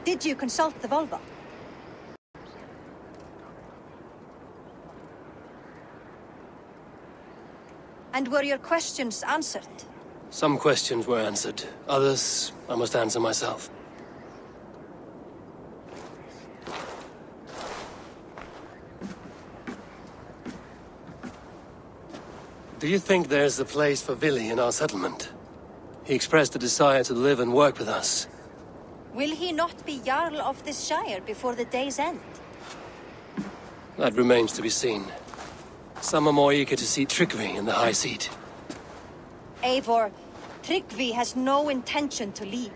Did you consult the Volva? And were your questions answered? Some questions were answered. Others, I must answer myself. Do you think there's a place for Vili in our settlement? He expressed a desire to live and work with us. Will he not be Jarl of this Shire before the day's end? That remains to be seen. Some are more eager to see Tryggvi in the high seat. Eivor, Tryggvi has no intention to lead.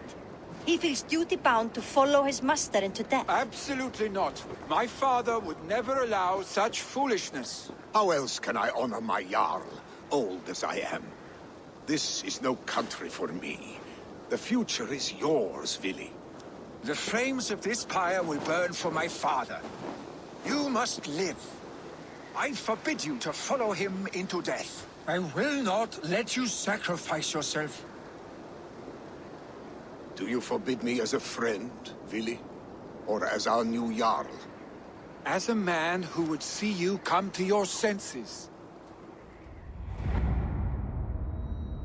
He feels duty-bound to follow his master into death. Absolutely not. My father would never allow such foolishness. How else can I honor my Jarl, old as I am? This is no country for me. The future is yours, Vili. The flames of this pyre will burn for my father. You must live. I forbid you to follow him into death. I will not let you sacrifice yourself. Do you forbid me as a friend, Vili? Or as our new Jarl? As a man who would see you come to your senses.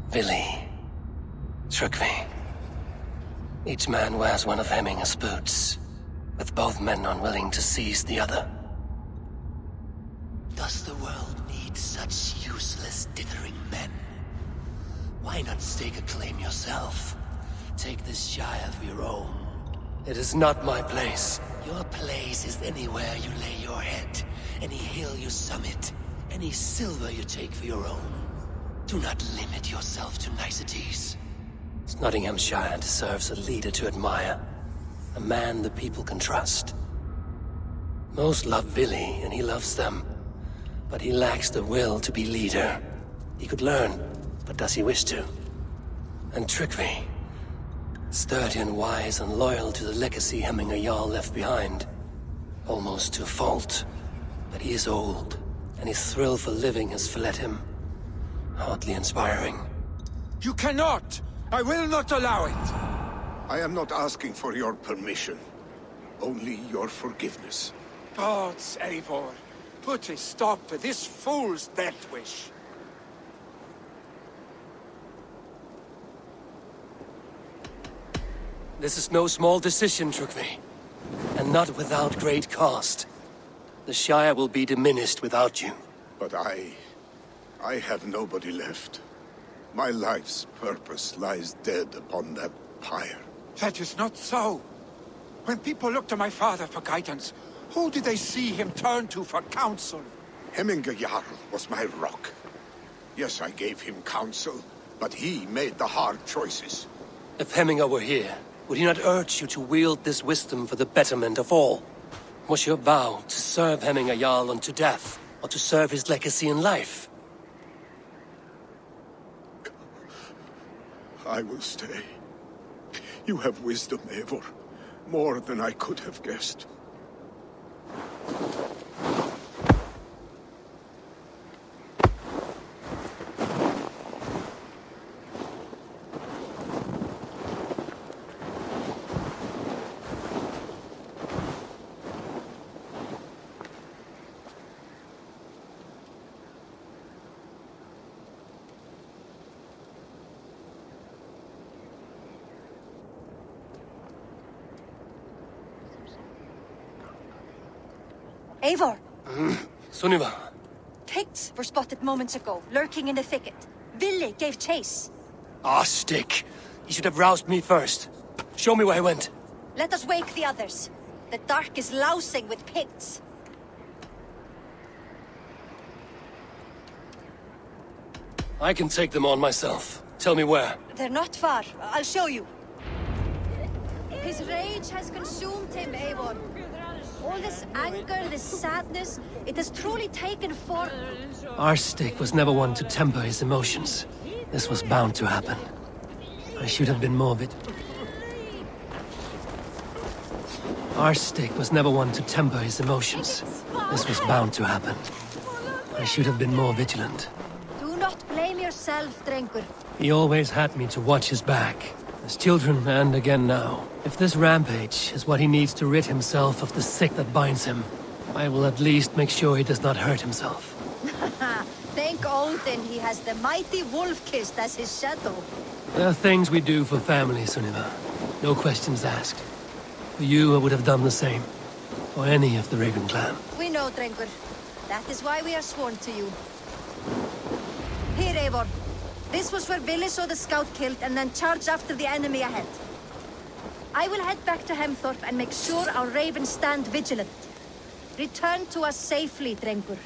Vili. Tryggvi. Each man wears one of Hemminger's boots, with both men unwilling to seize the other. Does the world need such useless, dithering men? Why not stake a claim yourself? Take this Shire for your own. It is not my place. Your place is anywhere you lay your head, any hill you summit, any silver you take for your own. Do not limit yourself to niceties. Nottinghamshire deserves a leader to admire. A man the people can trust. Most love Vili, and he loves them. But he lacks the will to be leader. He could learn, but does he wish to? And Tryggvi. Sturdy and wise and loyal to the legacy Hemminger Jarl left behind. Almost to a fault. But he is old, and his thrill for living has fled him. Hardly inspiring. You cannot! I will not allow it! I am not asking for your permission. Only your forgiveness. Gods, Eivor, put a stop to this fool's death wish. This is no small decision, Tryggvi. And not without great cost. The Shire will be diminished without you. But I have nobody left. My life's purpose lies dead upon that pyre. That is not so. When people look to my father for guidance, who did they see him turn to for counsel? Hemminger Jarl was my rock. Yes, I gave him counsel, but he made the hard choices. If Hemminger were here, would he not urge you to wield this wisdom for the betterment of all? Was your vow to serve Hemminger Jarl unto death, or to serve his legacy in life? I will stay. You have wisdom, Eivor. More than I could have guessed. Eivor, Sunniva. Picts were spotted moments ago, lurking in the thicket. Vili gave chase. Ah, stick. You should have roused me first. Show me where he went. Let us wake the others. The dark is lousing with Picts. I can take them on myself. Tell me where. They're not far. I'll show you. His rage has consumed him, Eivor. All this anger, this sadness, it has truly taken form. Our stick was never one to temper his emotions. This was bound to happen. I should have been more Our stick was never one to temper his emotions. This was bound to happen. I should have been more vigilant. Do not blame yourself, Drengur. He always had me to watch his back. As children, and again now. If this rampage is what he needs to rid himself of the sick that binds him, I will at least make sure he does not hurt himself. Thank Odin he has the mighty Wolf-Kissed as his shadow. There are things we do for family, Sunniva. No questions asked. For you, I would have done the same. For any of the Raven clan. We know, Drengur. That is why we are sworn to you. Here, Eivor. This was where Vili saw the scout killed and then charged after the enemy ahead. I will head back to Hemthorpe and make sure our ravens stand vigilant. Return to us safely, Drengur.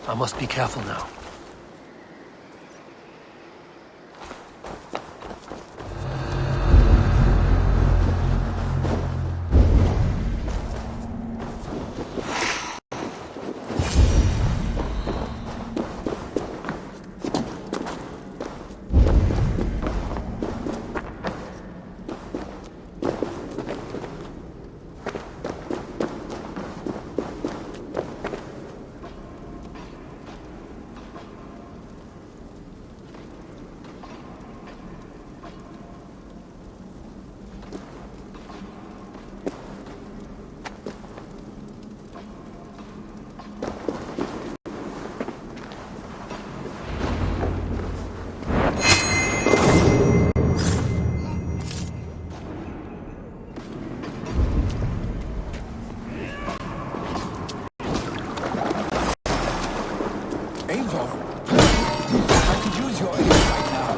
I must be careful now. Eivor, I could use your aid right now.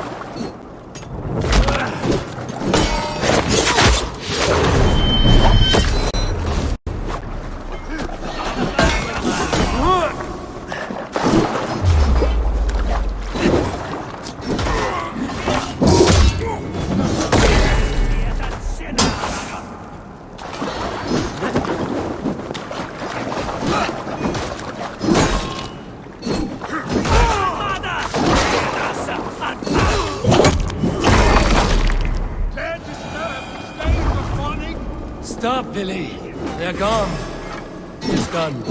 Stop, Vili. They're gone. It's done.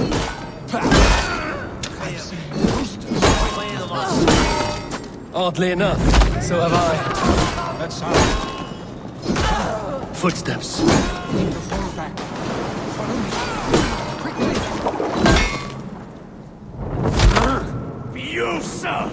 Oddly enough, so have I. That sound. Footsteps. Need to fall back. Follow me. Quickly. You, sir!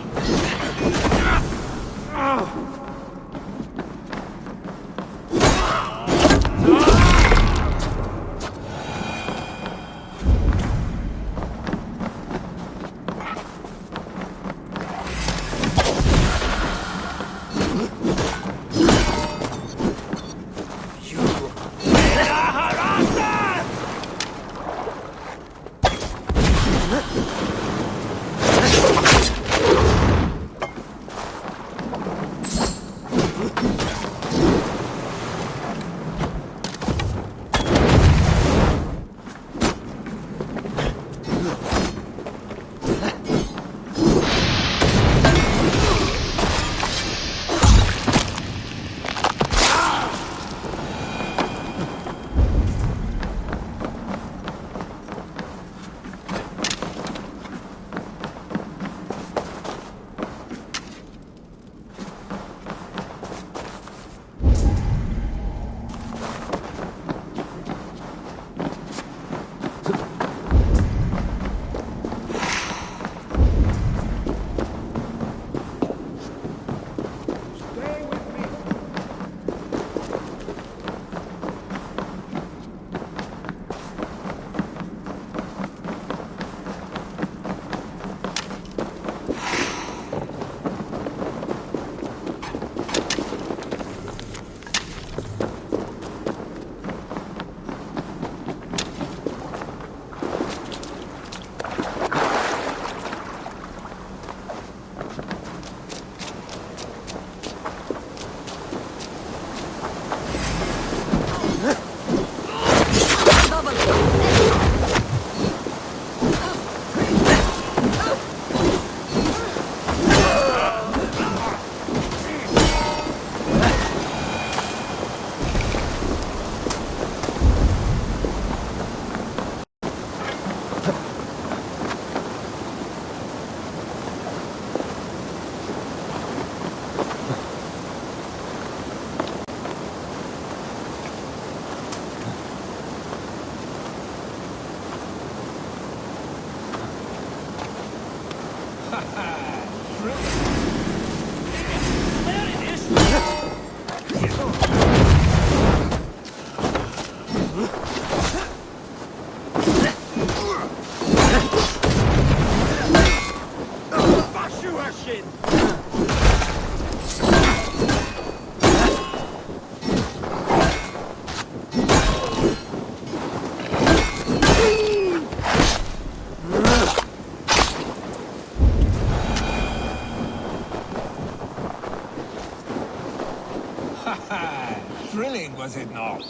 was it not?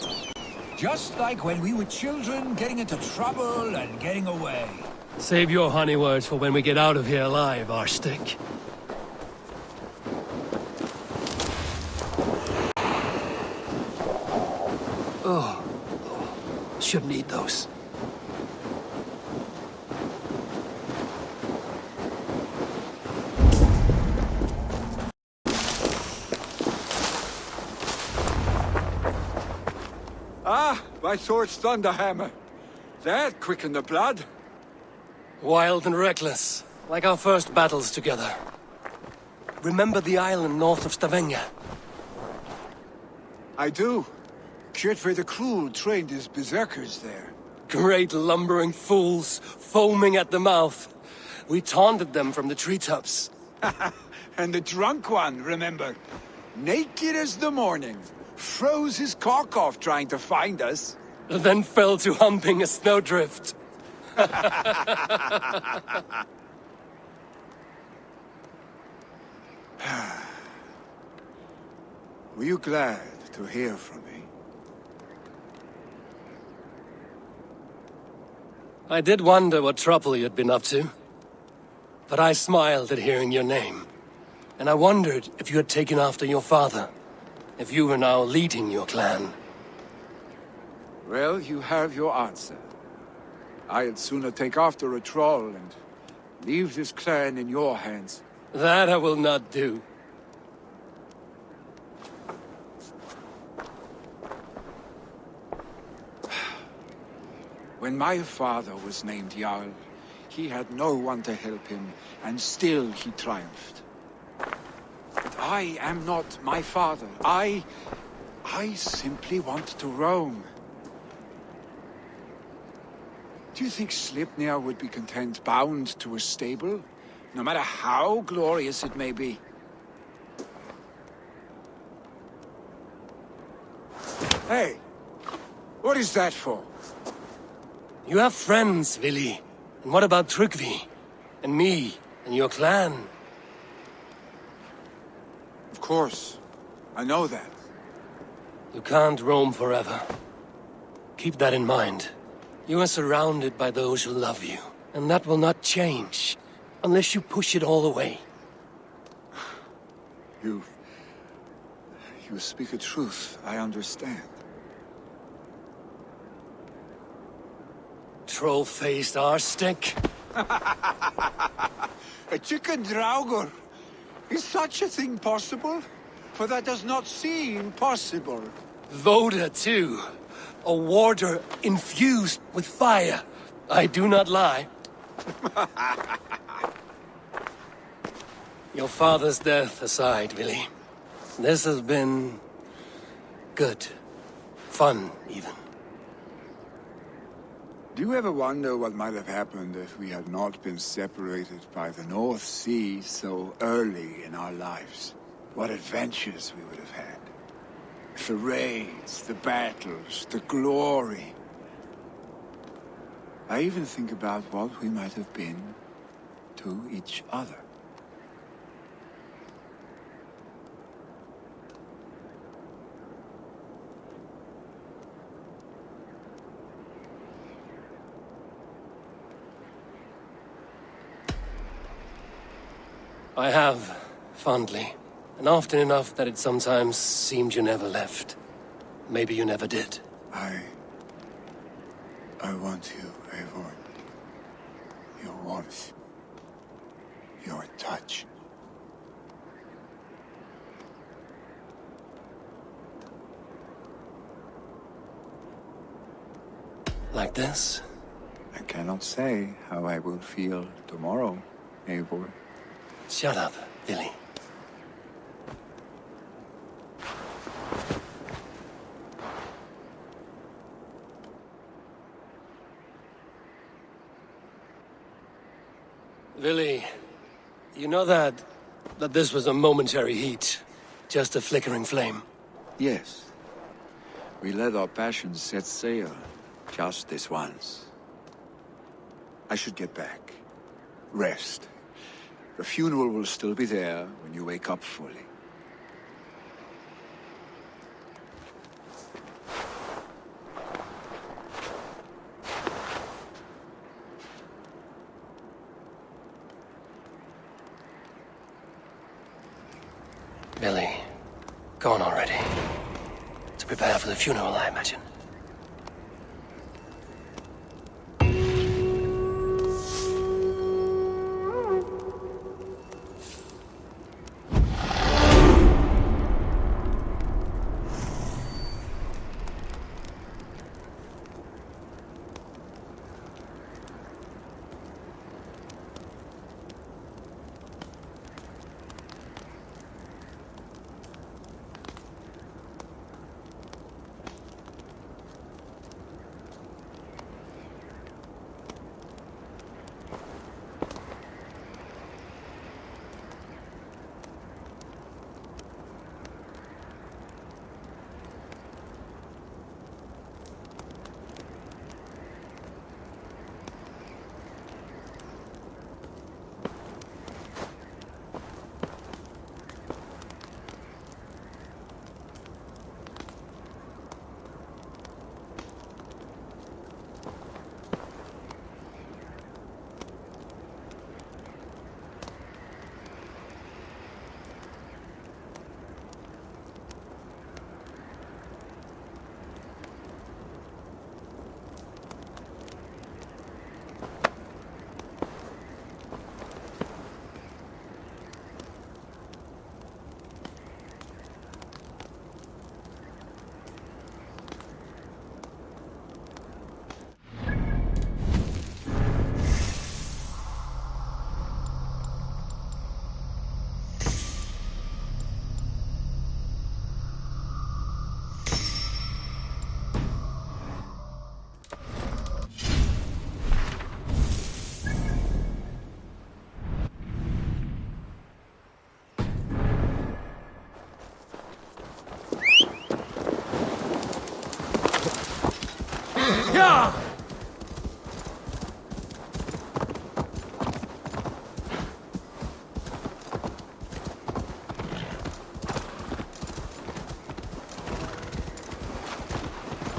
Just like when we were children, getting into trouble and getting away. Save your honey words for when we get out of here alive, Arstick. Oh, should need those. Ah, my sword's thunderhammer. That quickened the blood. Wild and reckless, like our first battles together. Remember the island north of Stavanger? I do. Kjotve the Cruel trained his berserkers there. Great lumbering fools, foaming at the mouth. We taunted them from the treetops. And the drunk one, remember? Naked as the morning. Froze his cock off trying to find us. Then fell to humping a snowdrift. Were you glad to hear from me? I did wonder what trouble you'd been up to. But I smiled at hearing your name. And I wondered if you had taken after your father. If you were now leading your clan. Well, you have your answer. I'd sooner take after a troll and leave this clan in your hands. That I will not do. When my father was named Jarl, he had no one to help him, and still he triumphed. But I am not my father. I simply want to roam. Do you think Sleipnir would be content bound to a stable, no matter how glorious it may be? Hey, what is that for? You have friends, Vili. And what about Tryggvi? And me? And your clan? Of course. I know that. You can't roam forever. Keep that in mind. You are surrounded by those who love you. And that will not change. Unless you push it all away. You speak a truth. I understand. Troll-faced arstick. A chicken draugur. Is such a thing possible? For that does not seem possible. Voda, too. A warder infused with fire. I do not lie. Your father's death aside, Vili. This has been... good. Fun, even. Do you ever wonder what might have happened if we had not been separated by the North Sea so early in our lives? What adventures we would have had. The raids, the battles, the glory. I even think about what we might have been to each other. I have, fondly. And often enough that it sometimes seemed you never left. Maybe you never did. I want you, Eivor. Your warmth. Your touch. Like this? I cannot say how I will feel tomorrow, Eivor. Shut up, Vili. Vili, you know that this was a momentary heat, just a flickering flame. Yes. We let our passions set sail, just this once. I should get back. Rest. The funeral will still be there when you wake up fully. Billy, gone already. To prepare for the funeral, I imagine.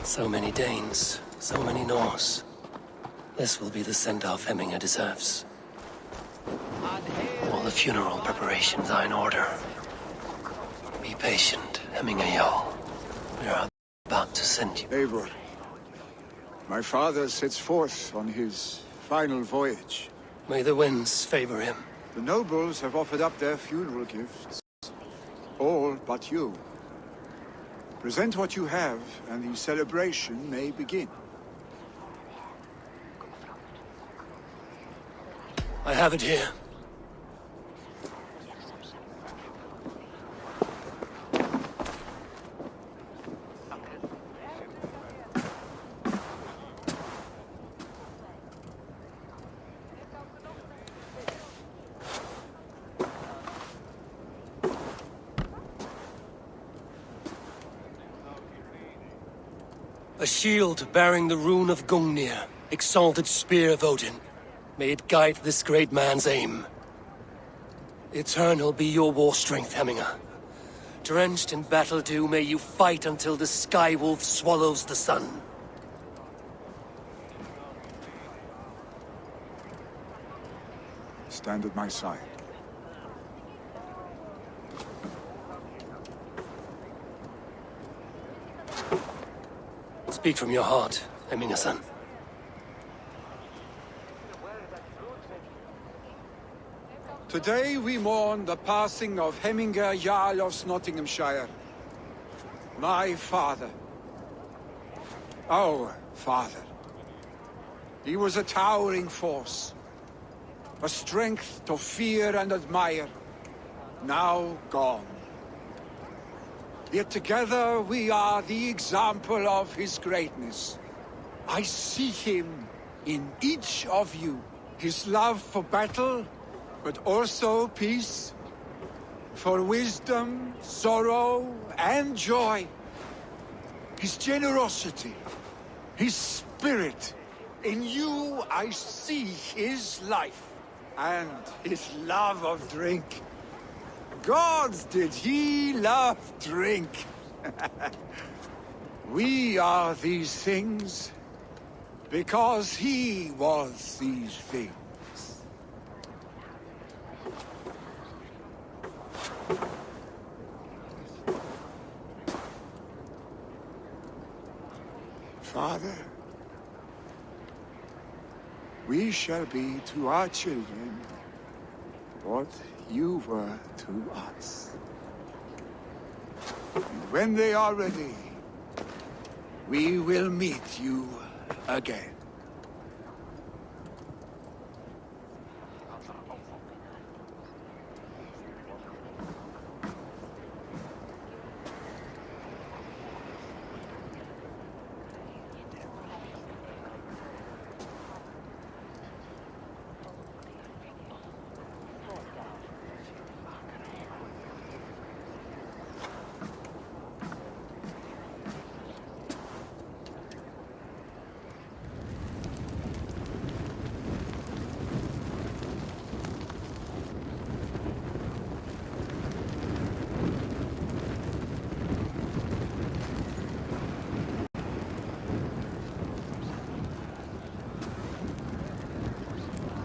So many Danes, so many Norse. This will be the send-off Hemminger deserves. All the funeral preparations are in order. Be patient, Hemminger Jarl. We are about to send you. Eivor, my father sets forth on his final voyage. May the winds favor him. The nobles have offered up their funeral gifts. All but you. Present what you have, and the celebration may begin. I have it here. A shield bearing the rune of Gungnir, exalted spear of Odin. May it guide this great man's aim. Eternal be your war strength, Hemminger. Drenched in battle dew, may you fight until the sky wolf swallows the sun. Stand at my side. Speak from your heart, Hemminger-son. Today we mourn the passing of Hemminger Jarl of Nottinghamshire. My father. Our father. He was a towering force. A strength to fear and admire. Now gone. Yet together we are the example of his greatness. I see him in each of you. His love for battle, but also peace. For wisdom, sorrow, and joy. His generosity, his spirit. In you I see his life. And his love of drink. Gods, did he love drink! We are these things because he was these things. Father, we shall be to our children what you were to us. And when they are ready, we will meet you again.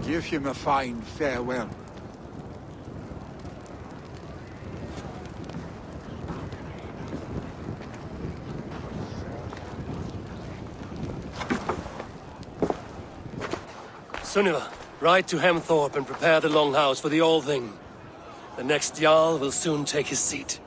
Give him a fine farewell. Sunniva, ride to Hemthorpe and prepare the Longhouse for the All-Thing. The next Jarl will soon take his seat.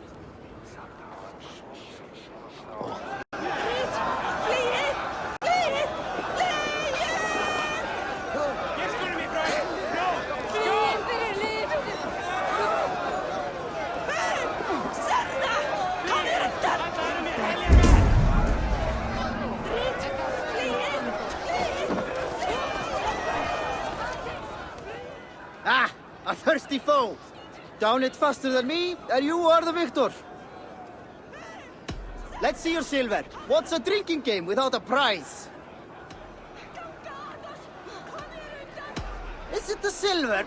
Ah, a thirsty foe! Down it faster than me, and you are the victor! Let's see your silver. What's a drinking game without a prize? Is it the silver?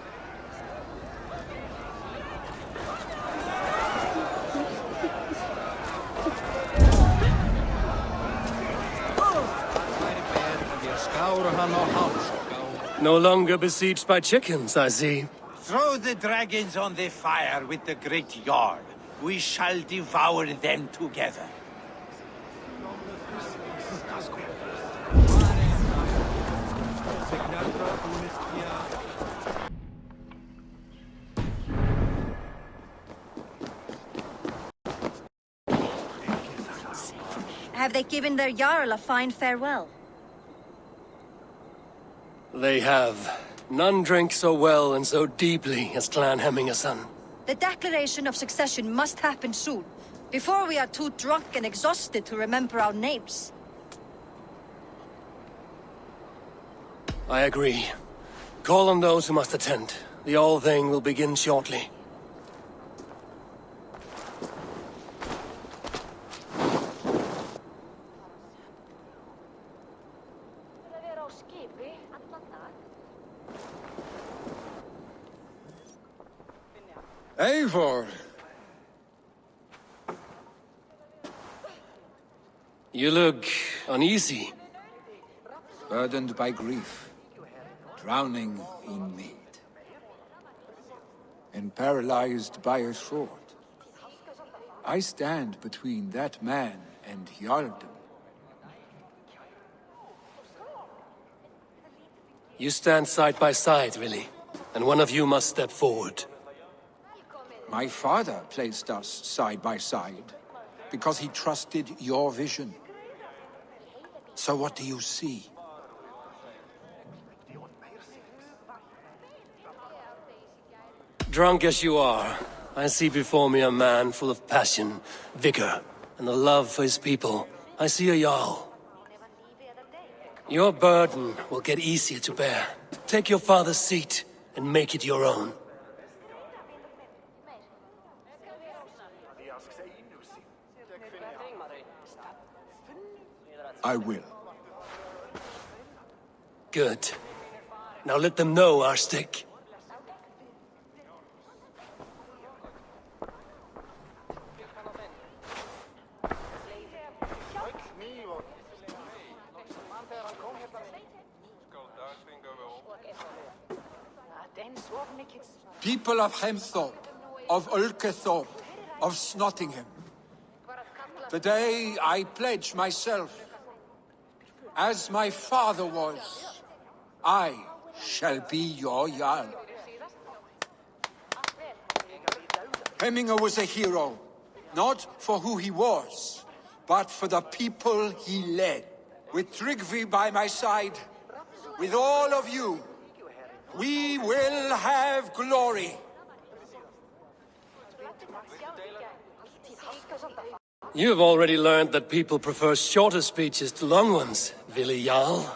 No longer besieged by chickens, I see. Throw the dragons on the fire with the great Jarl. We shall devour them together. Have they given their Jarl a fine farewell? They have. None drank so well and so deeply as Clan Hemmingerson. The declaration of succession must happen soon, before we are too drunk and exhausted to remember our names. I agree. Call on those who must attend. The All-Thing will begin shortly. Eivor! You look uneasy. Burdened by grief, drowning in mead, and paralyzed by a sword. I stand between that man and Jarldom. You stand side by side, really, and one of you must step forward. My father placed us side by side, because he trusted your vision. So what do you see? Drunk as you are, I see before me a man full of passion, vigor, and a love for his people. I see a Jarl. Your burden will get easier to bear. Take your father's seat and make it your own. I will. Good. Now let them know our stick. People of Hemthorpe, of Ulkethorpe, of Snottingham. Today I pledge myself As my father was, I shall be your Jarl. Hemminger was a hero, not for who he was, but for the people he led. With Tryggvi by my side, with all of you, we will have glory. You've already learned that people prefer shorter speeches to long ones, Willi Jarl.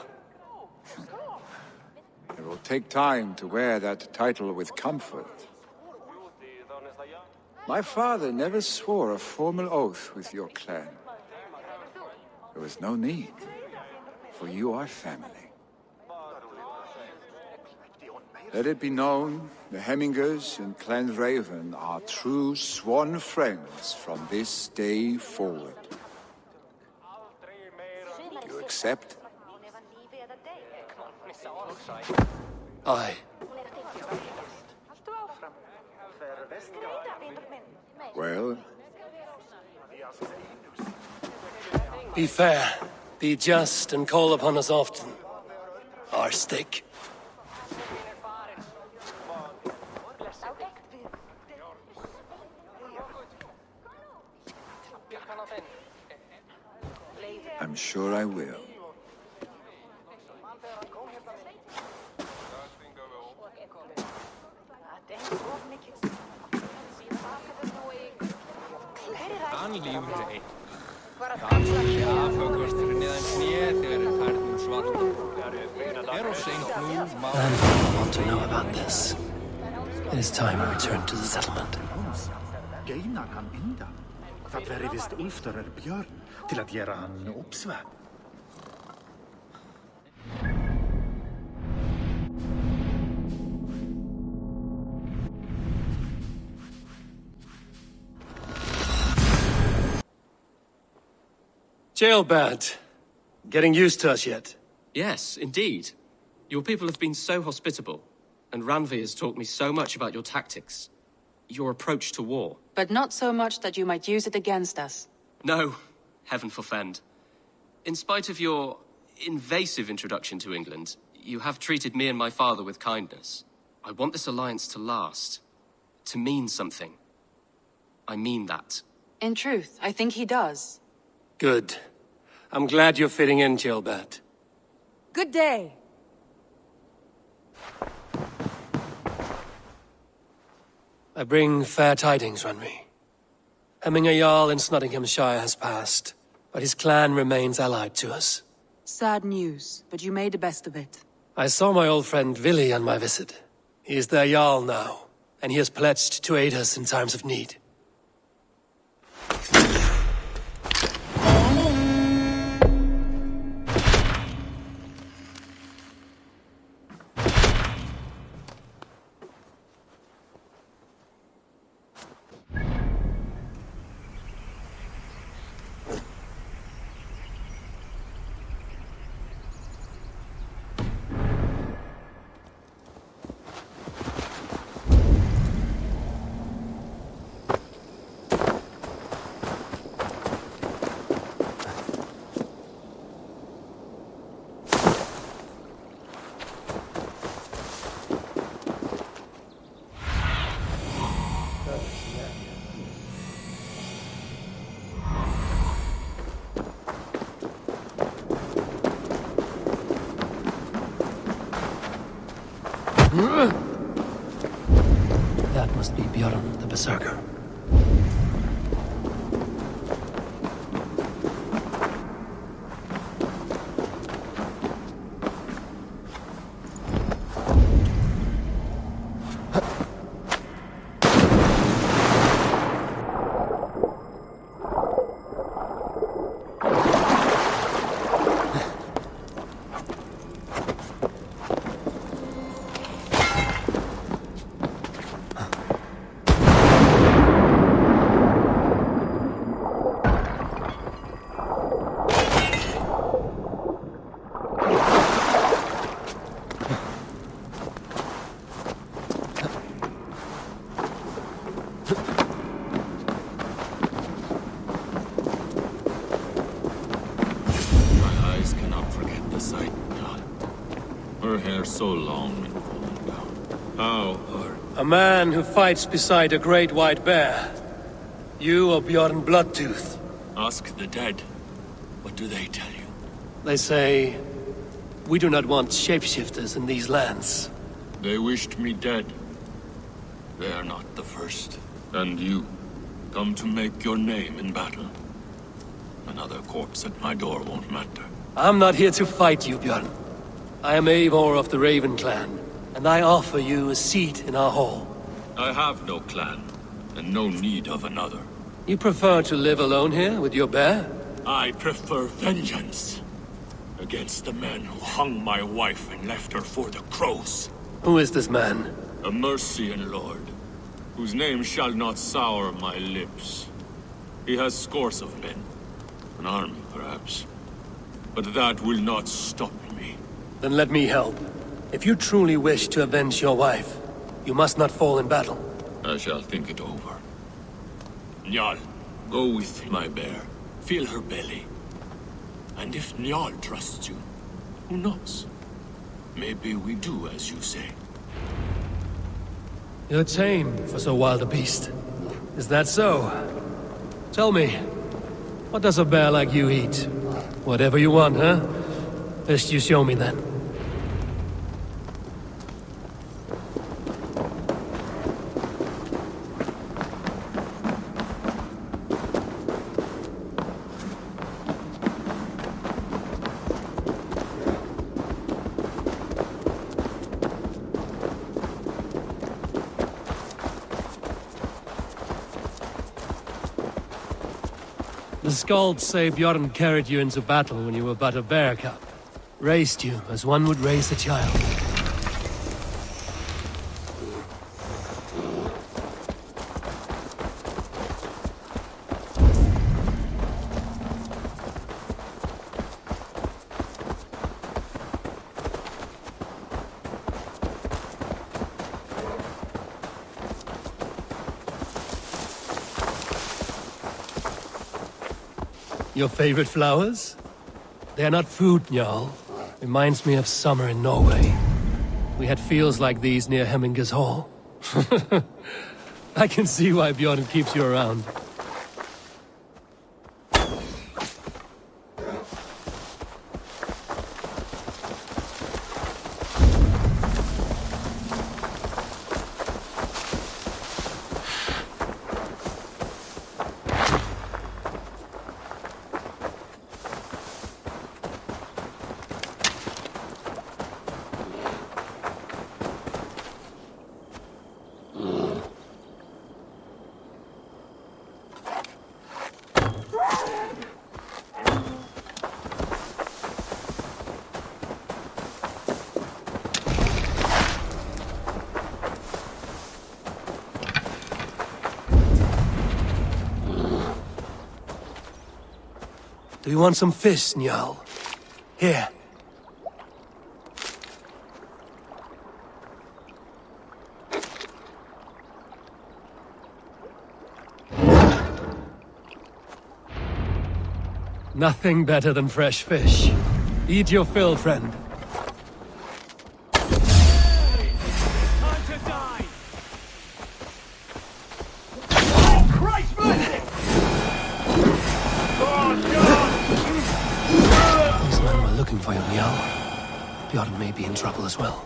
It will take time to wear that title with comfort. My father never swore a formal oath with your clan. There was no need, for you are family. Let it be known, the Hemmingers and Clan Raven are true sworn friends from this day forward. You accept? Aye. Well, Be fair, be just, and call upon us often. Our stick. I'm sure I will. And people want to know about this. It is time I return to the settlement. Geinar hann undan. Það veri vist Ulftarar björn til að gera hann uppsvefn. Jailbird. Getting used to us yet? Yes, indeed. Your people have been so hospitable, and Ranvi has taught me so much about your tactics, your approach to war. But not so much that you might use it against us. No, heaven forfend. In spite of your invasive introduction to England, you have treated me and my father with kindness. I want this alliance to last, to mean something. I mean that. In truth, I think he does. Good. I'm glad you're fitting in, Jailbird. Good day. I bring fair tidings, Ranvi. Hemminger Jarl in Nottinghamshire has passed, but his clan remains allied to us. Sad news, but you made the best of it. I saw my old friend Willi on my visit. He is their Jarl now, and he has pledged to aid us in times of need. That must be Bjorn, the Berserker. Her hair so long and falling down. How her... A man who fights beside a great white bear. You are Bjorn Bloodtooth. Ask the dead. What do they tell you? They say, we do not want shapeshifters in these lands. They wished me dead. They are not the first. And you, come to make your name in battle. Another corpse at my door won't matter. I'm not here to fight you, Bjorn. I am Eivor of the Raven clan, and I offer you a seat in our hall. I have no clan, and no need of another. You prefer to live alone here with your bear? I prefer vengeance. Against the men who hung my wife and left her for the crows. Who is this man? A Mercian lord, whose name shall not sour my lips. He has scores of men. An army, perhaps. But that will not stop me. Then let me help. If you truly wish to avenge your wife, you must not fall in battle. I shall think it over. Njal, go with my bear. Feel her belly. And if Njal trusts you, who knows? Maybe we do as you say. You're tame for so wild a beast. Is that so? Tell me, what does a bear like you eat? Whatever you want, huh? First you show me then. The Skalds say Bjorn carried you into battle when you were but a bear cub. Raised you as one would raise a child. Your favorite flowers? They are not food, Jarl. Reminds me of summer in Norway. We had fields like these near Hemminger's Hall. I can see why Bjorn keeps you around. Do you want some fish, Njal? Here. Nothing better than fresh fish. Eat your fill, friend. For you, Njal. Bjorn may be in trouble as well.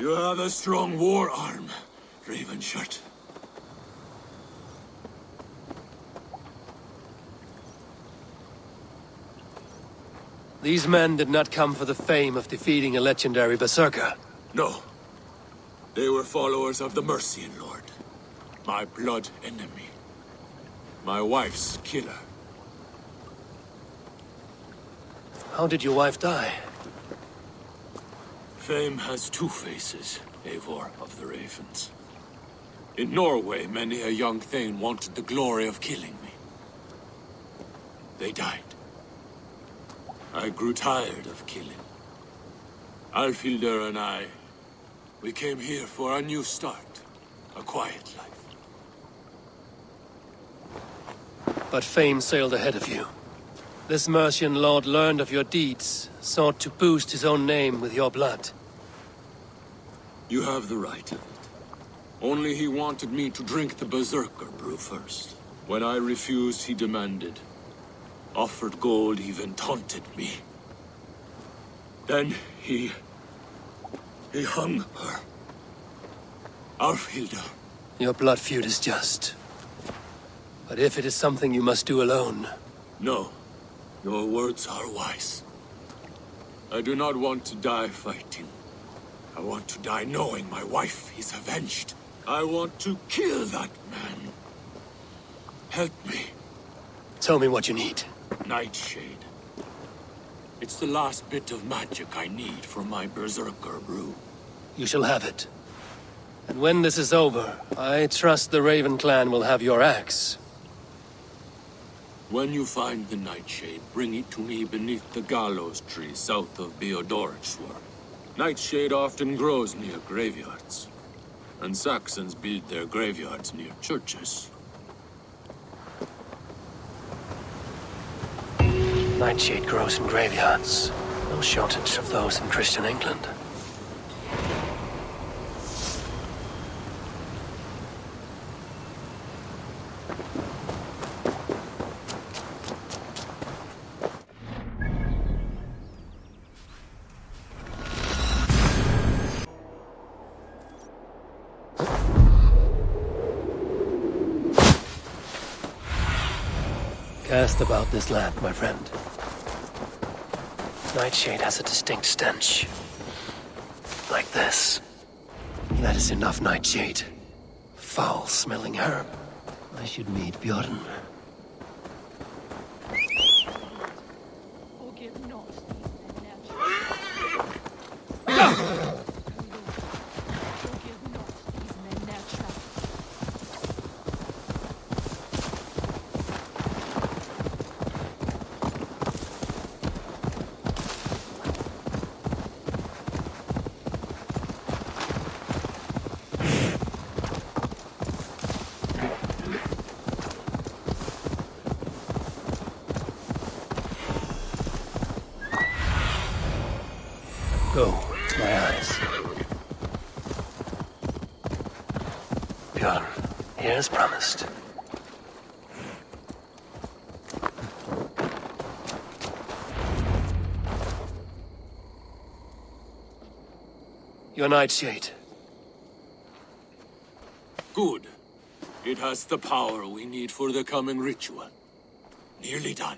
You have a strong war arm, Ravenshirt. These men did not come for the fame of defeating a legendary berserker. No. They were followers of the Mercian Lord. My blood enemy. My wife's killer. How did your wife die? Fame has two faces, Eivor of the Ravens. In Norway, many a young thane wanted the glory of killing me. They died. I grew tired of killing. Alfhildr and I, we came here for a new start. A quiet life. But fame sailed ahead of you. This Mercian lord learned of your deeds, sought to boost his own name with your blood. You have the right of it. Only he wanted me to drink the Berserker brew first. When I refused, he demanded. Offered gold, even taunted me. Then he hung her. Alfhildr. Your blood feud is just. But if it is something you must do alone... No. Your words are wise. I do not want to die fighting. I want to die knowing my wife is avenged. I want to kill that man. Help me. Tell me what you need. Nightshade. It's the last bit of magic I need for my Berserker brew. You shall have it. And when this is over, I trust the Raven clan will have your axe. When you find the Nightshade, bring it to me beneath the gallows tree south of Beodorichtswar. Nightshade often grows near graveyards. And Saxons build their graveyards near churches. Nightshade grows in graveyards. No shortage of those in Christian England. Cast about this land, my friend. Nightshade has a distinct stench. Like this. That is enough, Nightshade. Foul-smelling herb. I should meet Bjorn. Go, my eyes. Bjorn, here as promised. Your Nightshade. Good. It has the power we need for the coming ritual. Nearly done.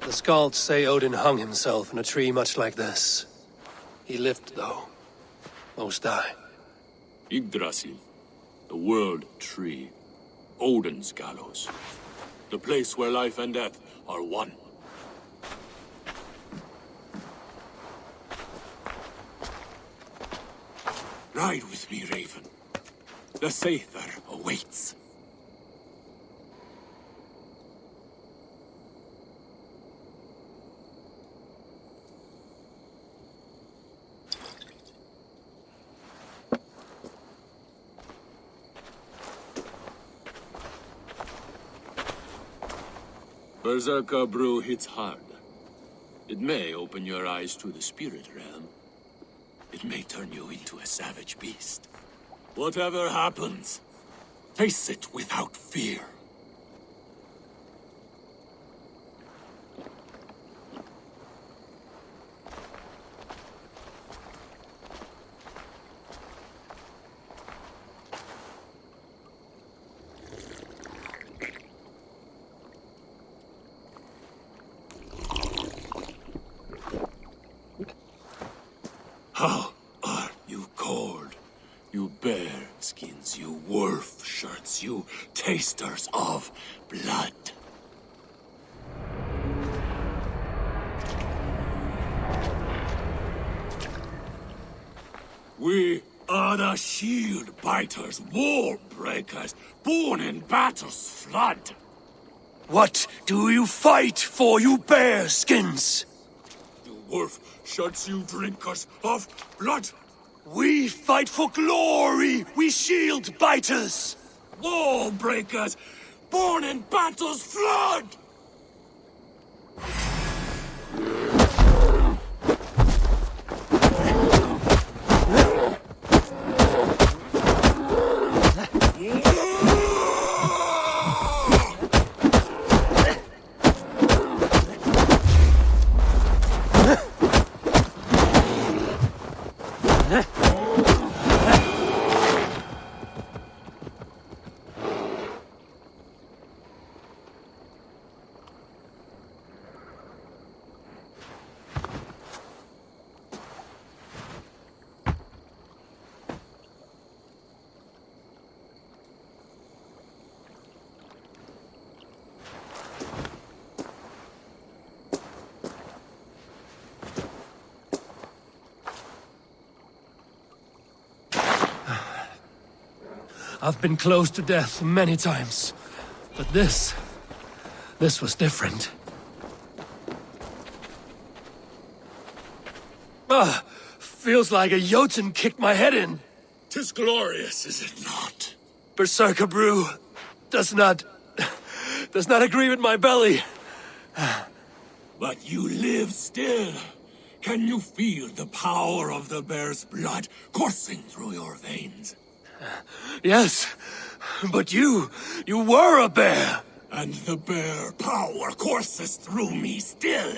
The Skalds say Odin hung himself in a tree much like this. He lived, though. Most die. Yggdrasil. The world tree. Odin's gallows. The place where life and death are one. Ride with me, Raven. The Sather awaits. Berserker brew hits hard. It may open your eyes to the spirit realm. It may turn you into a savage beast. Whatever happens, face it without fear. How are you cold? You bear skins, you wolf shirts, you tasters of blood. We are the shield biters, wall breakers, born in battle's flood. What do you fight for, you bear skins? You wolf shirts, you drinkers of blood. We fight for glory, we shield biters! Wall breakers, born in battle's flood! I've been close to death many times, but this was different. Feels like a Jotun kicked my head in. 'Tis glorious, is it not? Berserker brew does not agree with my belly. But you live still. Can you feel the power of the bear's blood coursing through your veins? Yes, but you were a bear. And the bear power courses through me still.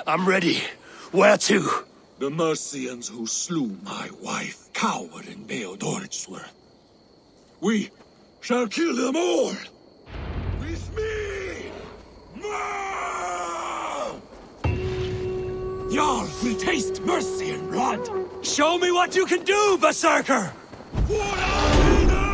I'm ready. Where to? The Mercians who slew my wife cowered in Beodoritsworth. We shall kill them all. With me! No! Y'all will taste mercy and blood. Show me what you can do, Berserker! For our leader!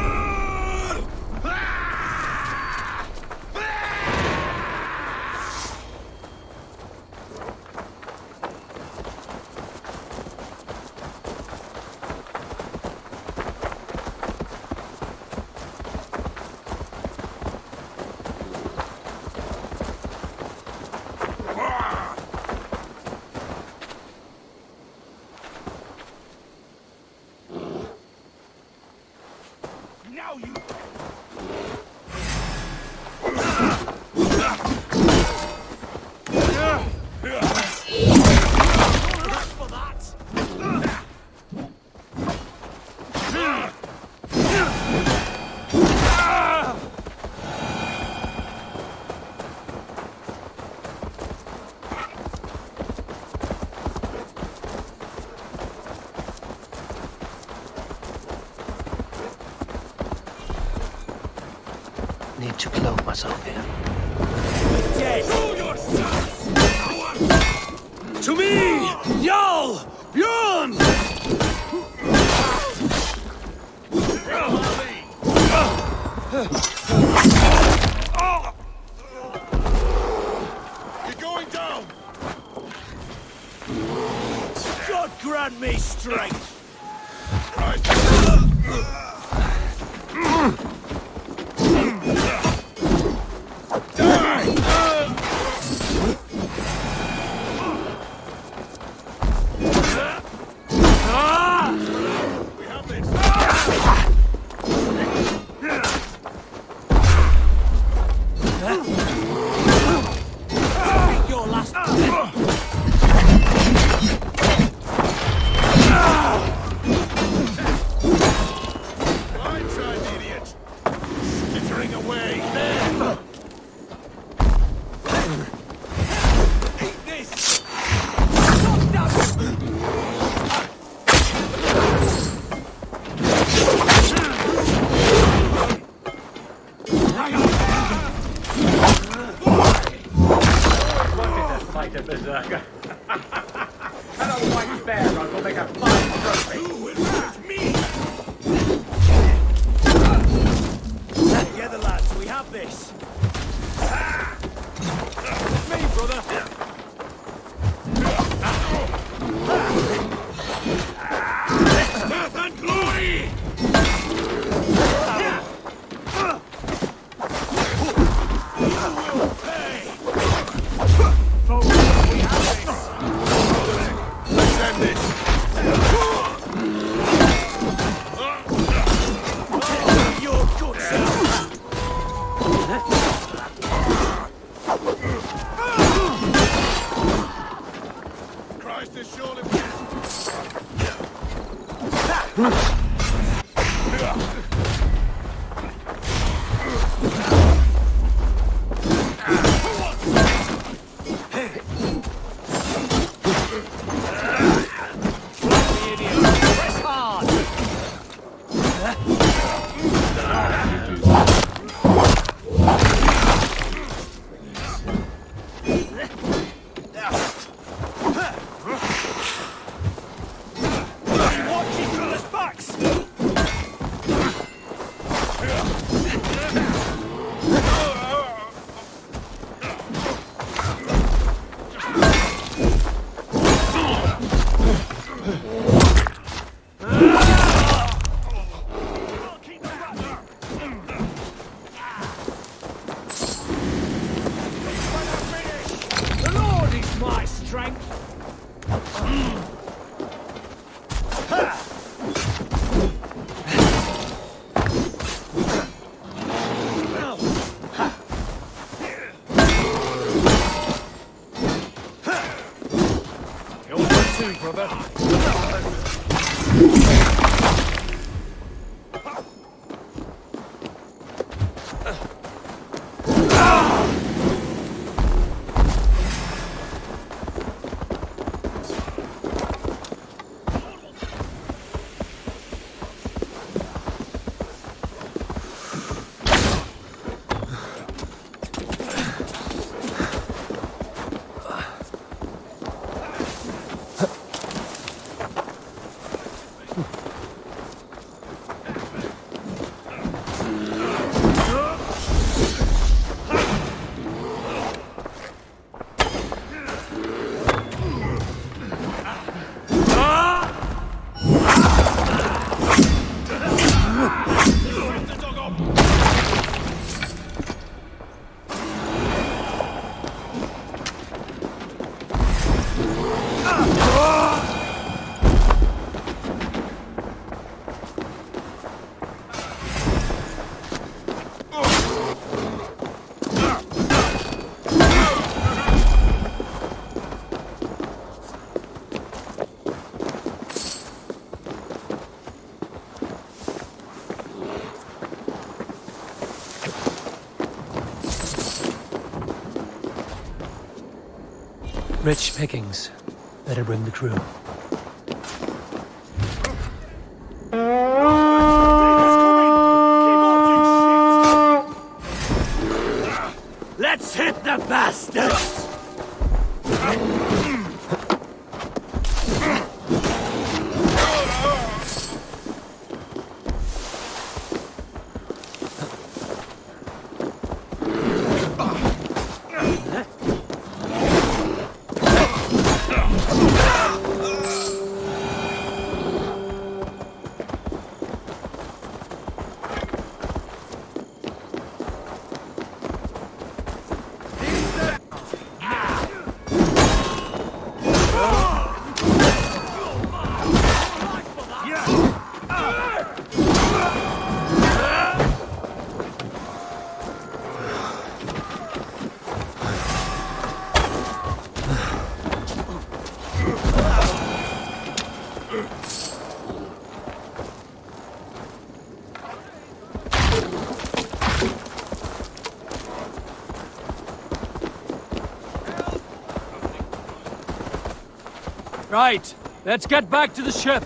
Now you... Need to cloak myself here. Show yourselves! To me! Jarl! Bjorn! You're going down! God grant me strength! Your last... Idiot! Skittering away! There! Eat this! Fight a berserker. And a white bear, I'll go make a have this! Me, brother! Death and glory! Let's end this! You're good, sir! Christ is surely... Press hard! Watch each other's backs! The Lord is my strength! You're one too, brother. Rich pickings. Better bring the crew. Let's hit the bastards! Right, let's get back to the ship.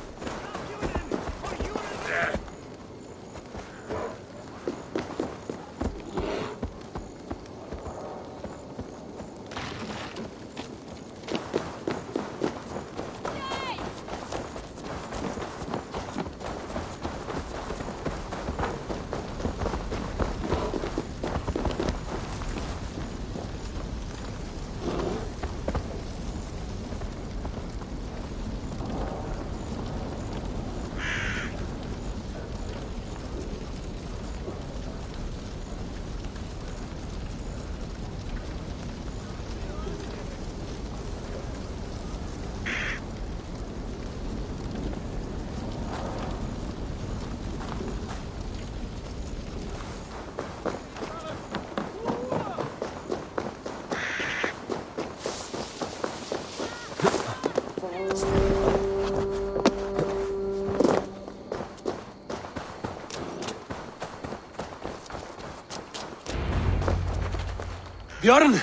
Bjorn,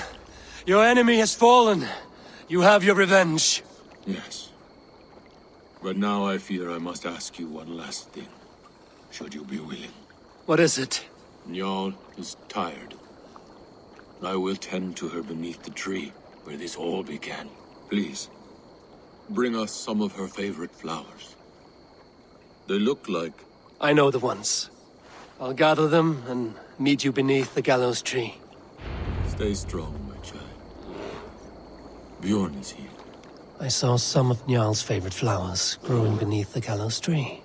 your enemy has fallen. You have your revenge. Yes. But now I fear I must ask you one last thing. Should you be willing? What is it? Njal is tired. I will tend to her beneath the tree where this all began. Please, bring us some of her favorite flowers. They look like... I know the ones. I'll gather them and meet you beneath the gallows tree. Stay strong, my child. Bjorn is here. I saw some of Njal's favorite flowers growing beneath the gallows tree.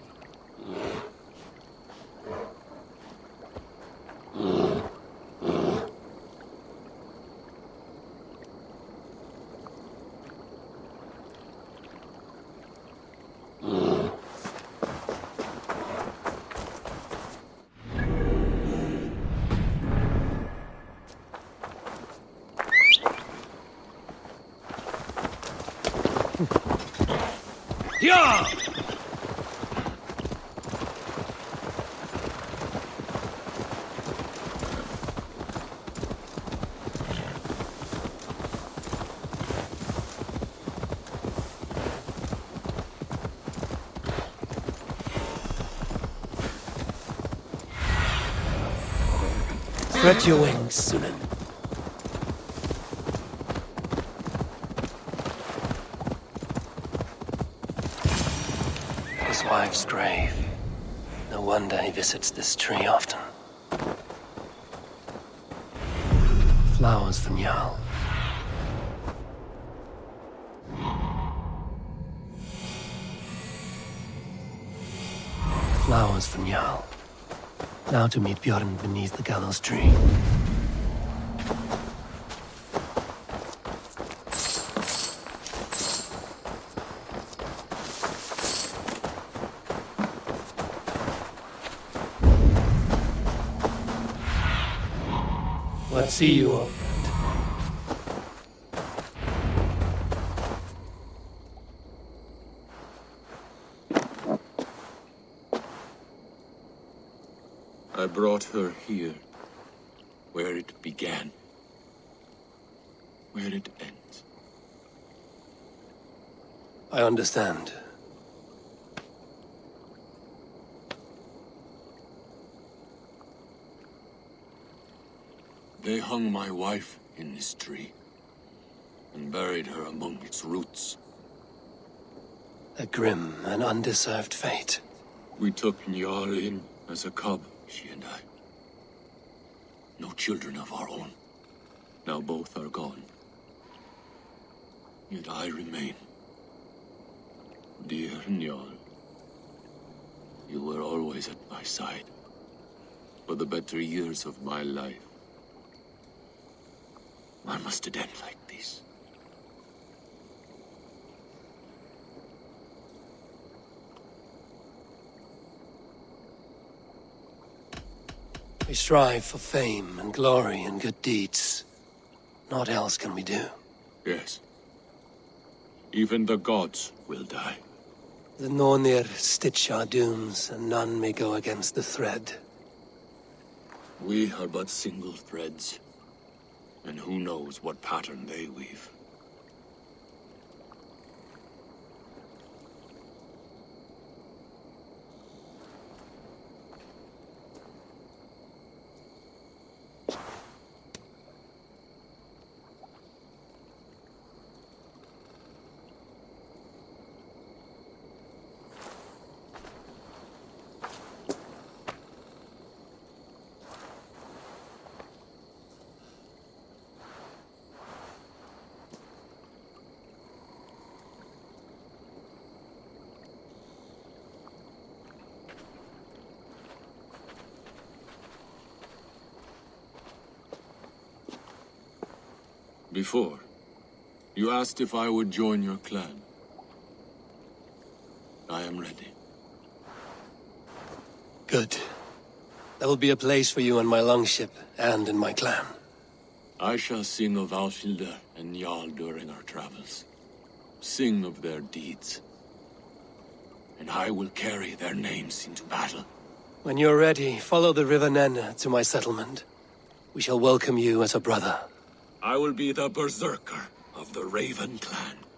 Yeah! Spread your wings, Sunan. His wife's grave. No wonder he visits this tree often. Flowers for Njal. Flowers for Njal. Now to meet Bjorn beneath the gallows tree. What see you of? I brought her here, where it began, where it ends. I understand. They hung my wife in this tree, and buried her among its roots. A grim and undeserved fate. We took Njal in as a cub, she and I. No children of our own. Now both are gone. Yet I remain. Dear Njal, you were always at my side. For the better years of my life. Why must it end like this? We strive for fame and glory and good deeds. Naught else can we do. Yes. Even the gods will die. The Nornir stitch our dooms, and none may go against the thread. We are but single threads. And who knows what pattern they weave. Before, you asked if I would join your clan. I am ready. Good. There will be a place for you on my longship and in my clan. I shall sing of Alfilda and Njal during our travels. Sing of their deeds. And I will carry their names into battle. When you're ready, follow the River Nen to my settlement. We shall welcome you as a brother. I will be the berserker of the Raven clan.